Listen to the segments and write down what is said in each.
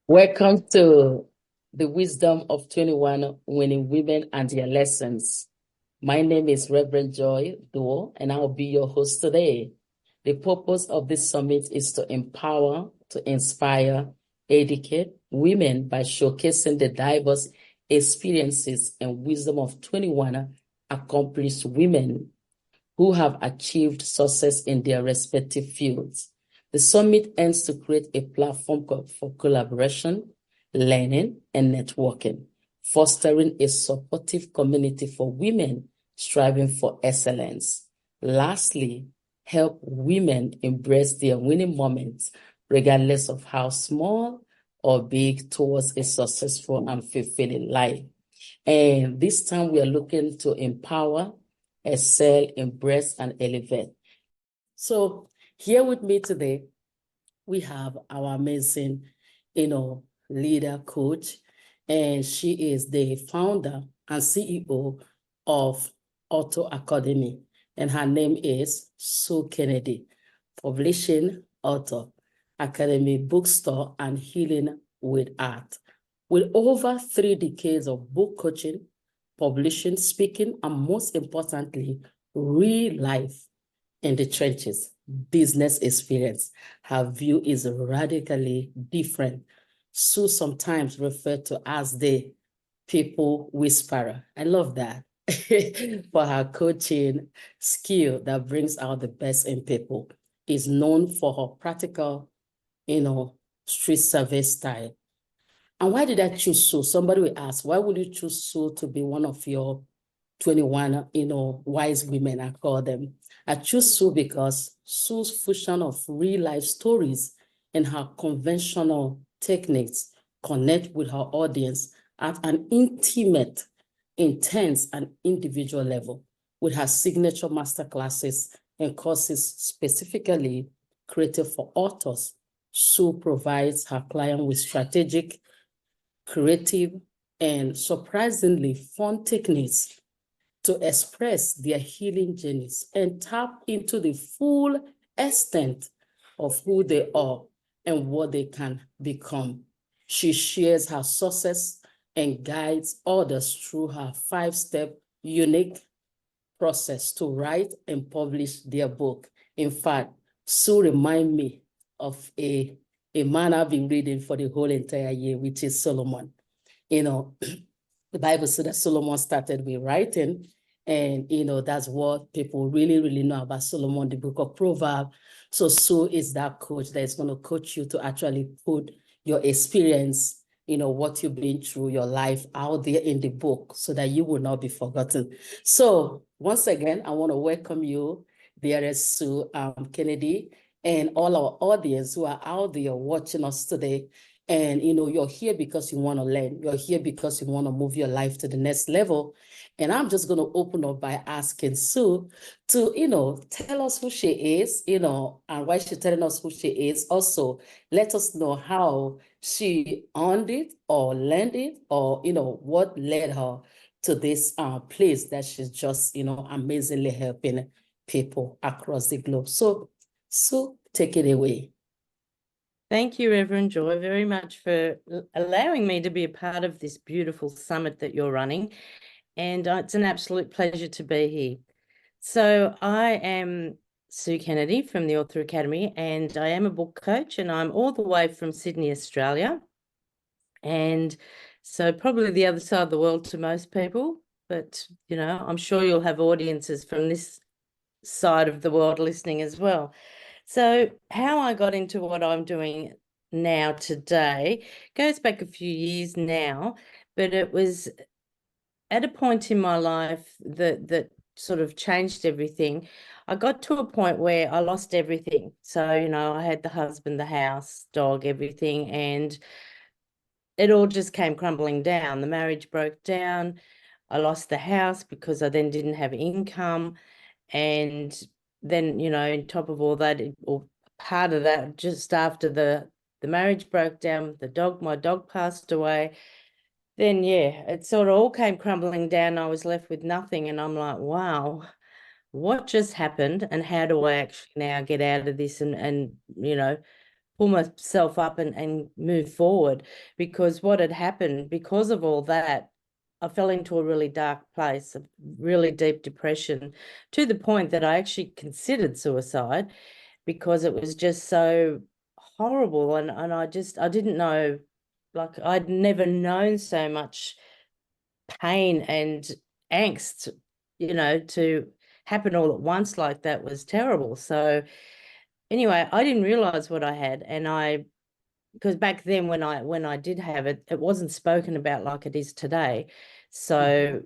Welcome to the Wisdom of 21 Winning Women and Their Lessons. My name is Reverend Joy Dore, and I'll be your host today. The purpose of this summit is to empower, to inspire, educate women by showcasing the diverse experiences and wisdom of 21 accomplished women who have achieved success in their respective fields. The summit aims to create a platform for collaboration, learning, and networking, fostering a supportive community for women striving for excellence. Lastly, help women embrace their winning moments, regardless of how small or big, towards a successful and fulfilling life. And this time we are looking to empower, excel, embrace, and elevate. So here with me today, we have our amazing, leader coach, and she is the founder and CEO of Auto Academy, and her name is Sue Kennedy, publishing author, Academy Bookstore, and Healing with Art. With over 3 decades of book coaching, publishing, speaking, and most importantly, real life in the trenches, business experience, her view is radically different. Sue sometimes referred to as the people whisperer. I love that. For her coaching skill that brings out the best in people, is known for her practical, street service style. And why did I choose Sue? Somebody will ask, why would you choose Sue to be one of your 21, wise women, I call them? I choose Sue because Sue's fusion of real life stories and her conventional techniques connect with her audience at an intimate, intense, and individual level, with her signature masterclasses and courses specifically created for authors. Sue provides her client with strategic, creative, and surprisingly fun techniques to express their healing journeys and tap into the full extent of who they are and what they can become. She shares her success and guides others through her 5-step unique process to write and publish their book. In fact, Sue reminds me of a man I've been reading for the whole entire year, which is Solomon. The Bible said that Solomon started with writing, and that's what people really, really know about Solomon, the book of Proverbs. So Sue is that coach that is going to coach you to actually put your experience, what you've been through, your life out there in the book so that you will not be forgotten. So once again, I want to welcome you, dearest Sue Kennedy, and all our audience who are out there watching us today. And you're here because you want to learn. You're here because you want to move your life to the next level. And I'm just going to open up by asking Sue to, tell us who she is, and why she's telling us who she is. Also, let us know how she earned it or learned it, or, what led her to this place that she's just, amazingly helping people across the globe. So, Sue, take it away. Thank you, Reverend Joy, very much for allowing me to be a part of this beautiful summit that you're running. And it's an absolute pleasure to be here. So I am Sue Kennedy from the Author Academy, and I am a book coach, and I'm all the way from Sydney, Australia. And so probably the other side of the world to most people, but, I'm sure you'll have audiences from this side of the world listening as well. So how I got into what I'm doing now today goes back a few years now, but it was at a point in my life that sort of changed everything. I got to a point where I lost everything. So, I had the husband, the house, dog, everything, and it all just came crumbling down. The marriage broke down. I lost the house because I then didn't have income. And then, on top of all that, or part of that, just after the marriage broke down, my dog passed away. Then, yeah, it sort of all came crumbling down. I was left with nothing. And I'm like, wow, what just happened? And how do I actually now get out of this and pull myself up and move forward, because what had happened, because of all that, I fell into a really dark place, a really deep depression, to the point that I actually considered suicide, because it was just so horrible. And I didn't know, like, I'd never known so much pain and angst, to happen all at once like that was terrible. So anyway, I didn't realize what I had. And because back then when I did have it, it wasn't spoken about like it is today. So,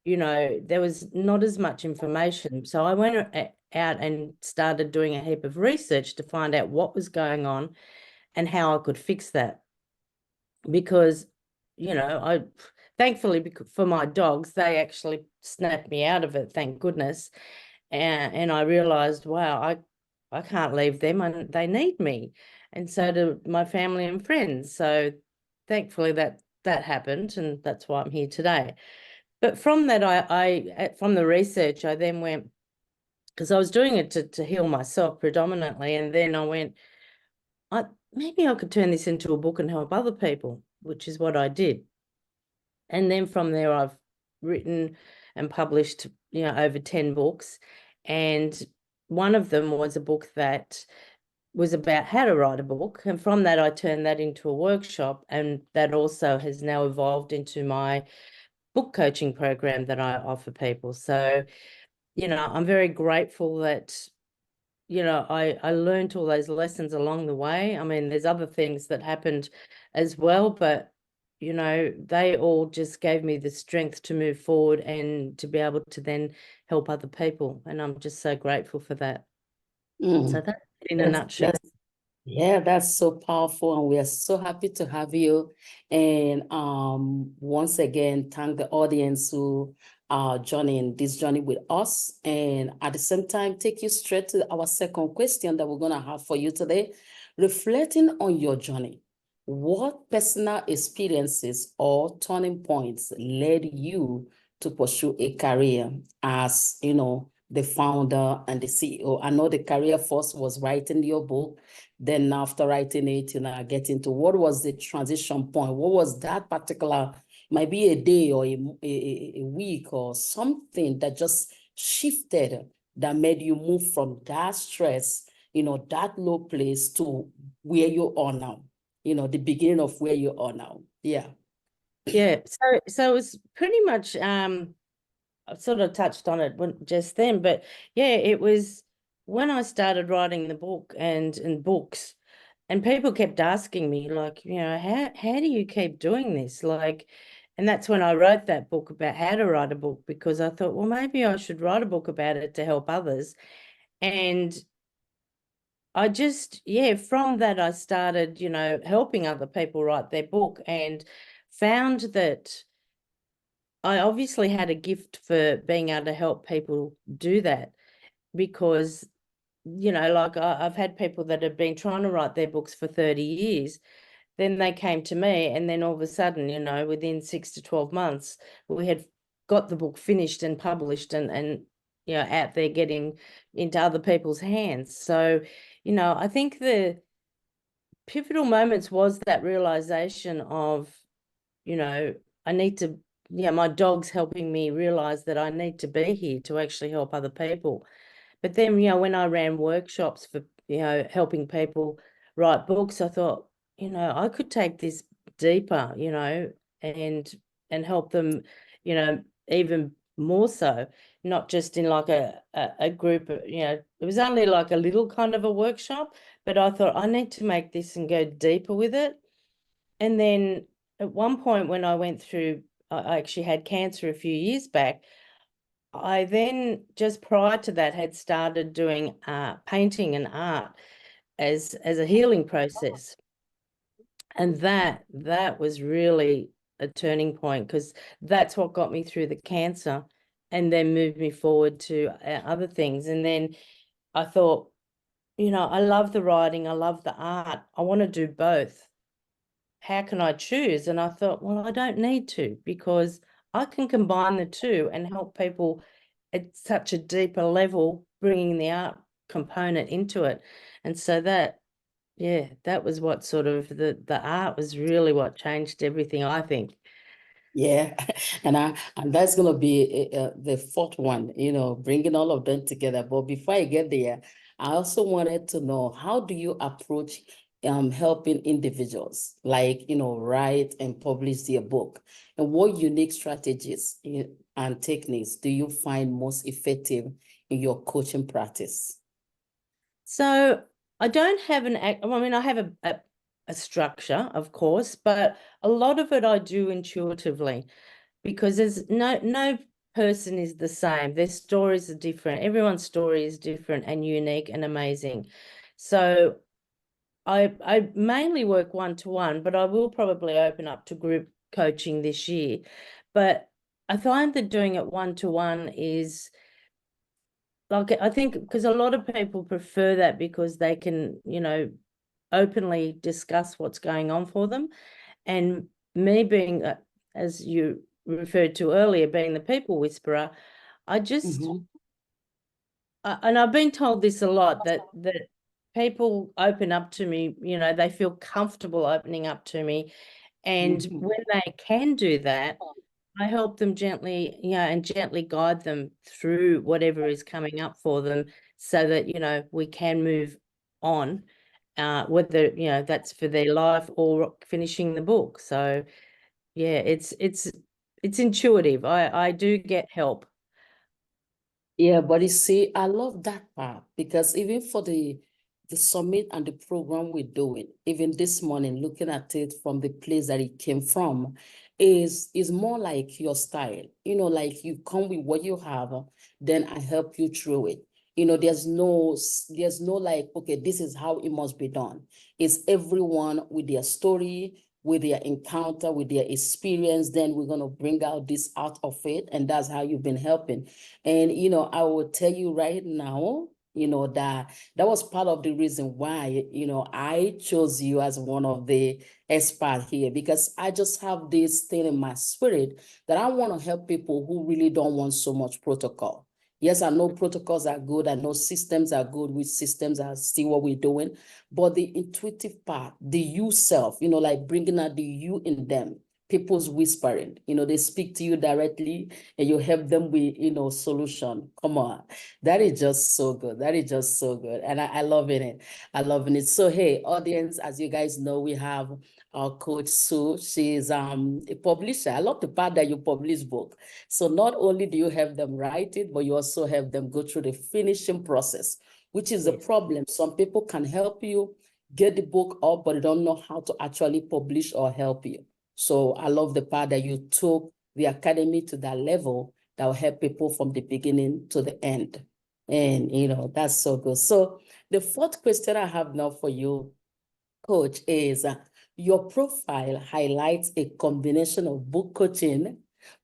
there was not as much information. So I went out and started doing a heap of research to find out what was going on and how I could fix that. Because, I thankfully, for my dogs, they actually snapped me out of it, thank goodness. And I realized, wow, I can't leave them, and they need me, and so do my family and friends. So thankfully that happened, and that's why I'm here today. But from that, from the research, I then went, because I was doing it to heal myself predominantly, and then I went, maybe I could turn this into a book and help other people, which is what I did. And then from there, I've written and published, over 10 books. And one of them was a book that was about how to write a book. And from that, I turned that into a workshop. And that also has now evolved into my book coaching program that I offer people. So, I'm very grateful that, I learned all those lessons along the way. I mean, there's other things that happened as well, but they all just gave me the strength to move forward and to be able to then help other people. And I'm just so grateful for that. So that's it in a nutshell. Yeah, that's so powerful, and we are so happy to have you. And once again, thank the audience who are joining this journey with us. And at the same time, take you straight to our second question that we're gonna have for you today. Reflecting on your journey, what personal experiences or turning points led you to pursue a career as, the founder and the CEO? I know the career first was writing your book. Then after writing it, I get into what was the transition point? What was that particular, might be a day or a week or something that just shifted, that made you move from that stress, that low place to where you are now, the beginning of where you are now. Yeah. Yeah. So it was pretty much, I sort of touched on it just then, but yeah, it was when I started writing the book and books, and people kept asking me, like, how do you keep doing this? Like, and that's when I wrote that book about how to write a book, because I thought, well, maybe I should write a book about it to help others. And I just, yeah, from that I started, helping other people write their book, and found that I obviously had a gift for being able to help people do that, because, like I've had people that have been trying to write their books for 30 years. Then they came to me, and then all of a sudden, within 6 to 12 months, we had got the book finished and published and out there getting into other people's hands. So, I think the pivotal moments was that realization of, I need to, my dog's helping me realize that I need to be here to actually help other people. But then, when I ran workshops for, helping people write books, I thought, I could take this deeper, and help them, even more so, not just in like a group, it was only like a little kind of a workshop, but I thought I need to make this and go deeper with it. And then at one point when I went through, I actually had cancer a few years back. I then, just prior to that, had started doing painting and art as a healing process. And that was really a turning point, because that's what got me through the cancer and then moved me forward to other things. And then I thought, I love the writing, I love the art, I want to do both. How can I choose? And I thought, well, I don't need to, because I can combine the two and help people at such a deeper level, bringing the art component into it. And so that Yeah, that was what sort of the art was really what changed everything, I think. Yeah, and that's gonna be the fourth one, bringing all of them together. But before I get there, I also wanted to know, how do you approach helping individuals, like, write and publish their book, and what unique strategies and techniques do you find most effective in your coaching practice? So I don't have I have a structure, of course, but a lot of it I do intuitively, because there's no person is the same. Their stories are different. Everyone's story is different and unique and amazing. So I mainly work one-to-one, but I will probably open up to group coaching this year. But I find that doing it one-to-one is, like, I think, because a lot of people prefer that because they can, openly discuss what's going on for them. And me being, as you referred to earlier, being the people whisperer, I just, Mhm. and I've been told this a lot, that people open up to me, they feel comfortable opening up to me. And Mhm. when they can do that, I help them gently, and gently guide them through whatever is coming up for them, so that, we can move on, whether, that's for their life or finishing the book. So yeah, it's intuitive. I do get help. Yeah, but you see, I love that part because even for the summit and the program we're doing, even this morning, looking at it from the place that it came from, is more like your style. Like you come with what you have, then I help you through it. There's no like, okay, this is how it must be done. It's everyone with their story, with their encounter, with their experience. Then we're gonna bring out this out of it, and that's how you've been helping. And, I will tell you right now, that was part of the reason why, I chose you as one of the experts here, because I just have this thing in my spirit that I want to help people who really don't want so much protocol. Yes, I know protocols are good. I know systems are good. Which systems are still what we're doing. But the intuitive part, the you self, like bringing out the you in them, people's whispering, they speak to you directly and you help them with, solution. Come on. That is just so good. That is just so good. And I love it. I love it. So, hey, audience, as you guys know, we have our coach Sue. She's a publisher. I love the part that you publish book. So not only do you have them write it, but you also have them go through the finishing process, which is a Yes. problem. Some people can help you get the book up, but they don't know how to actually publish or help you. So I love the part that you took the academy to that level that will help people from the beginning to the end. And, that's so good. So the fourth question I have now for you, Coach, is your profile highlights a combination of book coaching,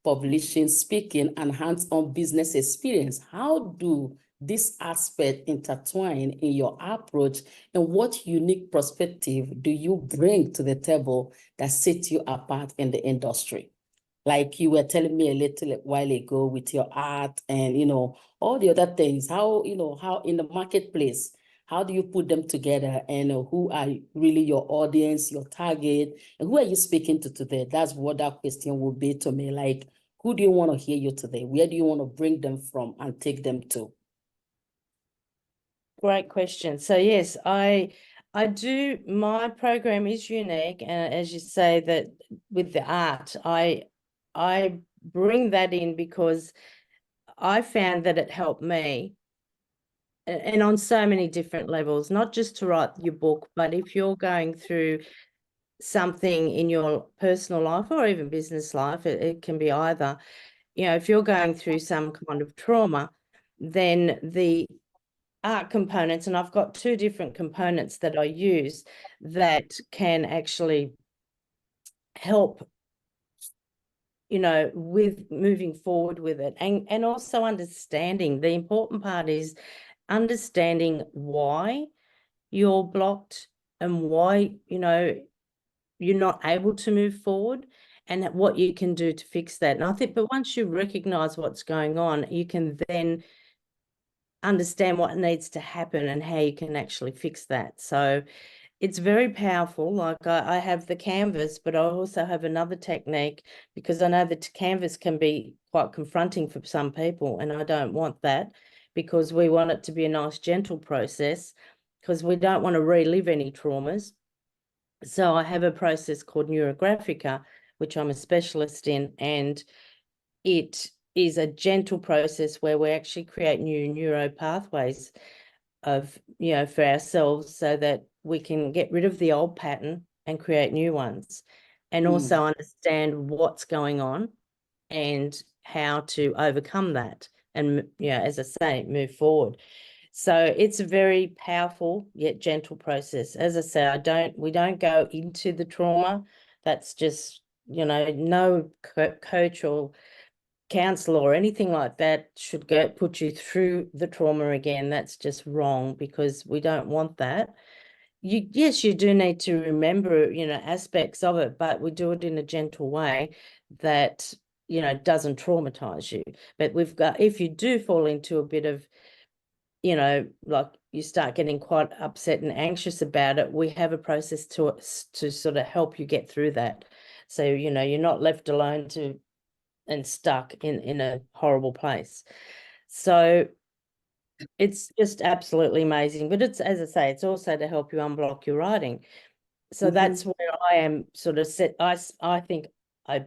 publishing, speaking, and hands-on business experience. How do this aspect intertwine in your approach, and what unique perspective do you bring to the table that sets you apart in the industry? Like you were telling me a little while ago with your art and, all the other things, how in the marketplace, how do you put them together, and who are really your audience, your target, and who are you speaking to today? That's what that question would be to me. Like, who do you want to hear you today? Where do you want to bring them from and take them to? Great question. So yes, I do. My program is unique, and as you say, that with the art, I bring that in because I found that it helped me, and on so many different levels, not just to write your book, but if you're going through something in your personal life or even business life, it can be either. If you're going through some kind of trauma, then the art components, and I've got two different components that I use that can actually help, with moving forward with it, and also understanding. The important part is understanding why you're blocked and why, you're not able to move forward, and what you can do to fix that. And I think, but once you recognize what's going on, you can then understand what needs to happen and how you can actually fix that. So it's very powerful. Like I have the canvas, but I also have another technique because I know that canvas can be quite confronting for some people, and I don't want that because we want it to be a nice, gentle process because we don't want to relive any traumas. So I have a process called neurographica, which I'm a specialist in, and it is a gentle process where we actually create new neuro pathways of, for ourselves so that we can get rid of the old pattern and create new ones, and also understand what's going on and how to overcome that. And, as I say, move forward. So it's a very powerful yet gentle process. As I say, we don't go into the trauma. That's just, no coach or counselor or anything like that should put you through the trauma again. That's just wrong because we don't want that. Yes, you do need to remember, aspects of it, but we do it in a gentle way that, doesn't traumatize you. But if you do fall into a bit of, like you start getting quite upset and anxious about it, we have a process to sort of help you get through that. So, you're not left alone and stuck in a horrible place. So it's just absolutely amazing. But it's, as I say, it's also to help you unblock your writing. So that's where I am sort of set. I think I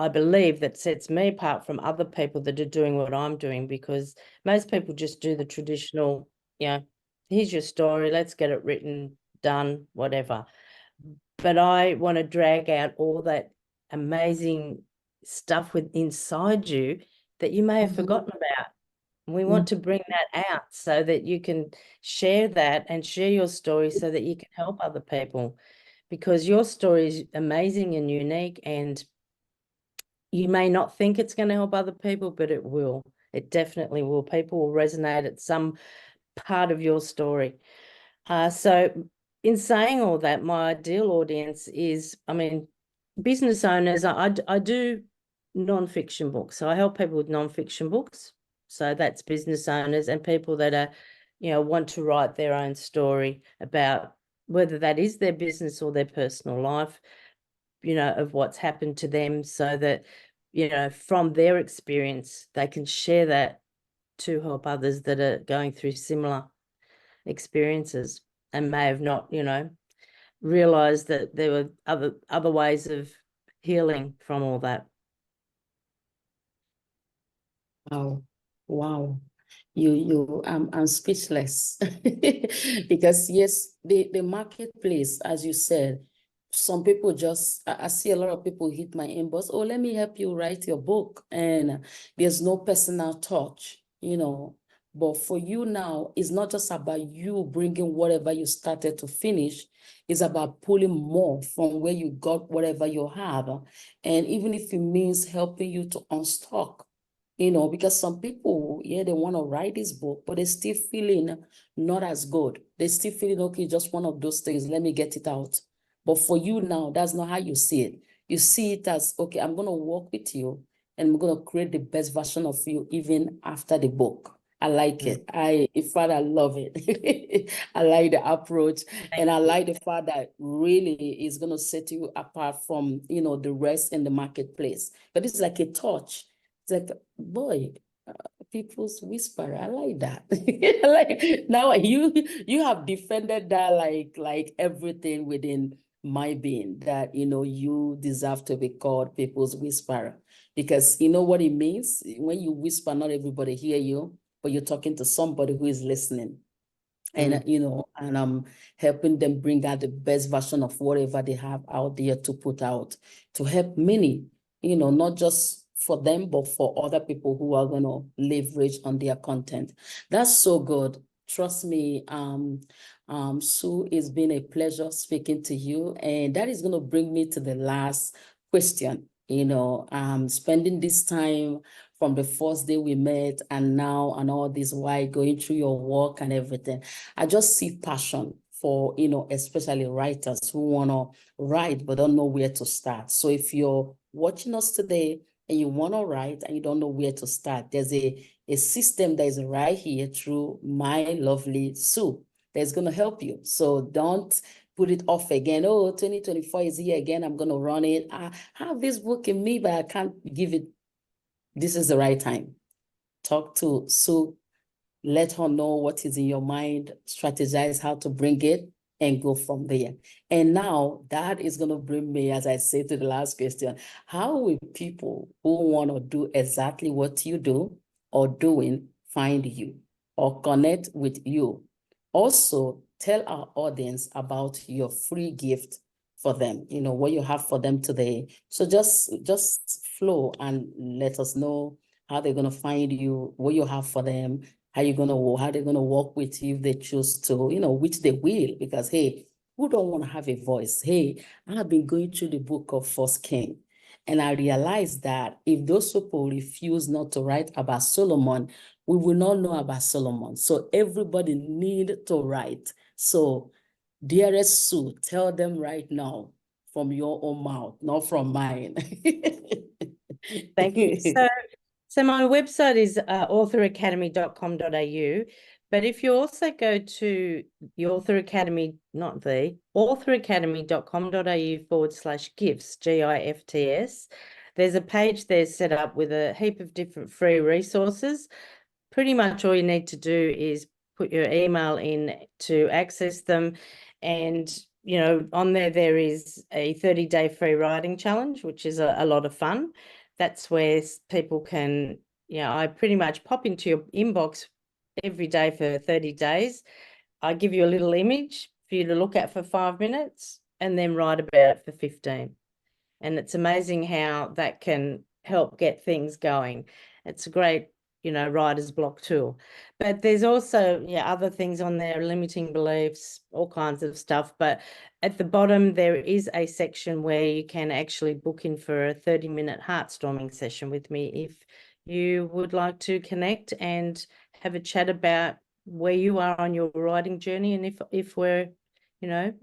believe that sets me apart from other people that are doing what I'm doing, because most people just do the traditional, here's your story, let's get it written, done, whatever. But I want to drag out all that amazing stuff inside you that you may have forgotten about. We want to bring that out so that you can share that and share your story so that you can help other people, because your story is amazing and unique, and you may not think it's going to help other people, but it will. It definitely will. People will resonate at some part of your story. So in saying all that, my ideal audience is, business owners. I do non-fiction books. So I help people with non-fiction books. So that's business owners and people that are, want to write their own story about whether that is their business or their personal life, of what's happened to them, so that, from their experience, they can share that to help others that are going through similar experiences and may have not, realized that there were other ways of healing from all that. Wow. I'm speechless because yes, the marketplace, as you said, some people I see a lot of people hit my inbox. Oh, let me help you write your book. And there's no personal touch, But for you now, it's not just about you bringing whatever you started to finish. It's about pulling more from where you got whatever you have. And even if it means helping you to unstuck, because some people, they want to write this book, but they're still feeling not as good. They're still feeling, okay, just one of those things, let me get it out. But for you now, that's not how you see it. You see it as, okay, I'm going to work with you and I'm going to create the best version of you even after the book. I like it. In fact, I love it. I like the approach. And I like the fact that really is going to set you apart from, the rest in the marketplace. But it's like a touch. It's like, boy, people's whisper. I like that. Now you have defended that like everything within my being, that you deserve to be called people's whisperer, because you know what it means when you whisper. Not everybody hear you, but you're talking to somebody who is listening. And and I'm helping them bring out the best version of whatever they have out there to put out, to help many, not just for them, but for other people who are going to leverage on their content. That's so good. Trust me, Sue, it's been a pleasure speaking to you. And that is going to bring me to the last question. Spending this time from the first day we met and now and all this while going through your work and everything, I just see passion for, especially writers who want to write but don't know where to start. So if you're watching us today and you want to write and you don't know where to start, there's a system that is right here through my lovely Sue that's going to help you. So don't put it off again. Oh, 2024 is here again. I'm going to run it. I have this book in me, but I can't give it. This is the right time. Talk to Sue. Let her know what is in your mind, strategize how to bring it, and go from there. And now that is going to bring me, as I say, to the last question. How will people who want to do exactly what you do or doing find you or connect with you? Also, tell our audience about your free gift for them, what you have for them today. So just flow and let us know how they're going to find you, what you have for them, how they're gonna work with you if they choose to, which they will, because hey, who don't want to have a voice? Hey, I've been going through the book of First King, and I realized that if those people refuse not to write about Solomon, we will not know about Solomon. So everybody need to write. So, dearest Sue, tell them right now from your own mouth, not from mine. Thank you. So my website is authoracademy.com.au, but if you also go to the Author Academy, authoracademy.com.au/gifts, GIFTS, there's a page there set up with a heap of different free resources. Pretty much all you need to do is put your email in to access them. And, on there is a 30-day free writing challenge, which is a lot of fun. That's where people can, I pretty much pop into your inbox every day for 30 days. I give you a little image for you to look at for 5 minutes and then write about it for 15. And it's amazing how that can help get things going. It's a great, writer's block tool. But there's also, other things on there, limiting beliefs, all kinds of stuff. But at the bottom, there is a section where you can actually book in for a 30-minute heartstorming session with me if you would like to connect and have a chat about where you are on your writing journey, and if we're,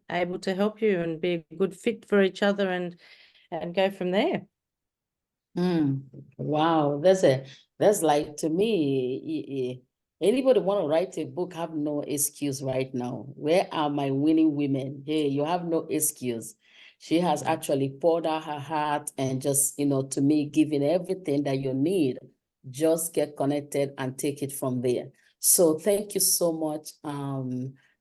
able to help you and be a good fit for each other and go from there. Wow, that's like, to me, anybody want to write a book have no excuse right now. Where are my winning women? Hey, you have no excuse. She has actually poured out her heart and just, to me, giving everything that you need. Just get connected and take it from there. So thank you so much,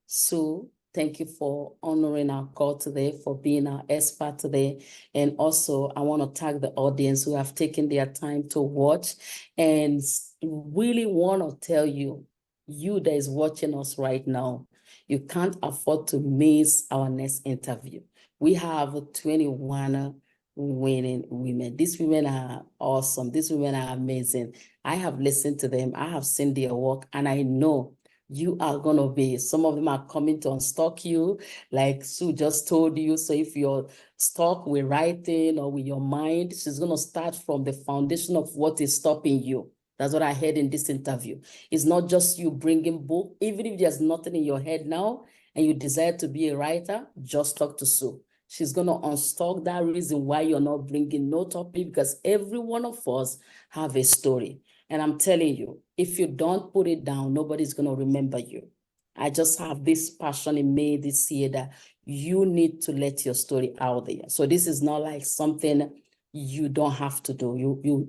Sue. Thank you for honoring our call today, for being our expert today. And also, I want to thank the audience who have taken their time to watch, and really want to tell you that is watching us right now, you can't afford to miss our next interview. We have 21 winning women. These women are awesome. These women are amazing. I have listened to them. I have seen their work, and I know you are going to be, some of them are coming to unstuck you, like Sue just told you. So if you're stuck with writing or with your mind, she's going to start from the foundation of what is stopping you. That's what I heard in this interview. It's not just you bringing book. Even if there's nothing in your head now and you desire to be a writer, just talk to Sue. She's going to unstuck that reason why you're not bringing no topic, because every one of us have a story. And I'm telling you, if you don't put it down, nobody's going to remember you. I just have this passion in me this year that you need to let your story out there. So this is not like something you don't have to do.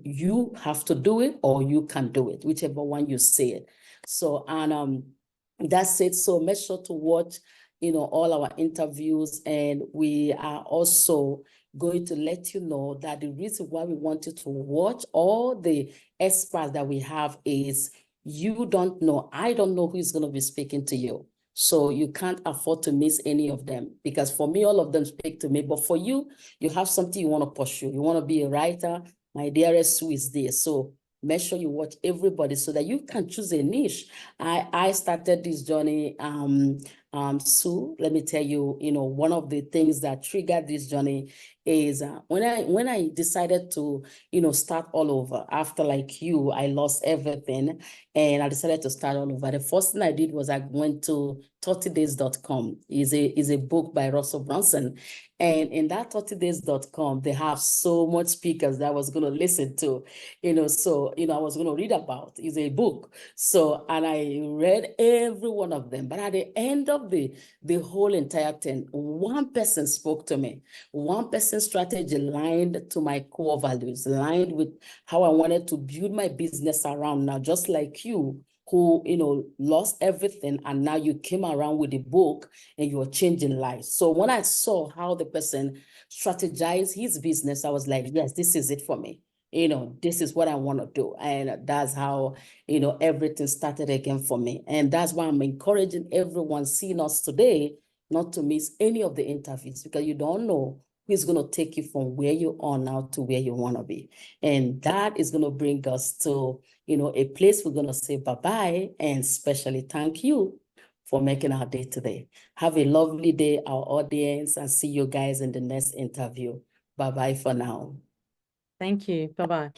You have to do it, or you can do it, whichever one you say it. So, and that's it. So make sure to watch, all our interviews, and we are also going to let you know that the reason why we want you to watch all the experts that we have is you don't know. I don't know who is going to be speaking to you. So you can't afford to miss any of them, because for me, all of them speak to me. But for you, you have something you want to pursue. You want to be a writer. My dearest Sue is there. So make sure you watch everybody so that you can choose a niche. I started this journey, Sue, let me tell you, one of the things that triggered this journey is when I decided to, start all over after, like you, I lost everything and I decided to start all over. The first thing I did was I went to 30days.com is a book by Russell Brunson. And in that 30days.com, they have so much speakers that I was going to listen to, so, I was going to read about. It's a book. So, and I read every one of them. But at the end of the whole entire thing, one person spoke to me. One person's strategy lined to my core values, lined with how I wanted to build my business around now, just like you, who, lost everything, and now you came around with a book and you're changing lives. So when I saw how the person strategized his business, I was like, yes, this is it for me. This is what I want to do. And that's how, everything started again for me. And that's why I'm encouraging everyone seeing us today not to miss any of the interviews, because you don't know who's going to take you from where you are now to where you want to be. And that is going to bring us to, a place we're going to say bye-bye, and especially thank you for making our day today. Have a lovely day, our audience, and see you guys in the next interview. Bye-bye for now. Thank you. Bye-bye.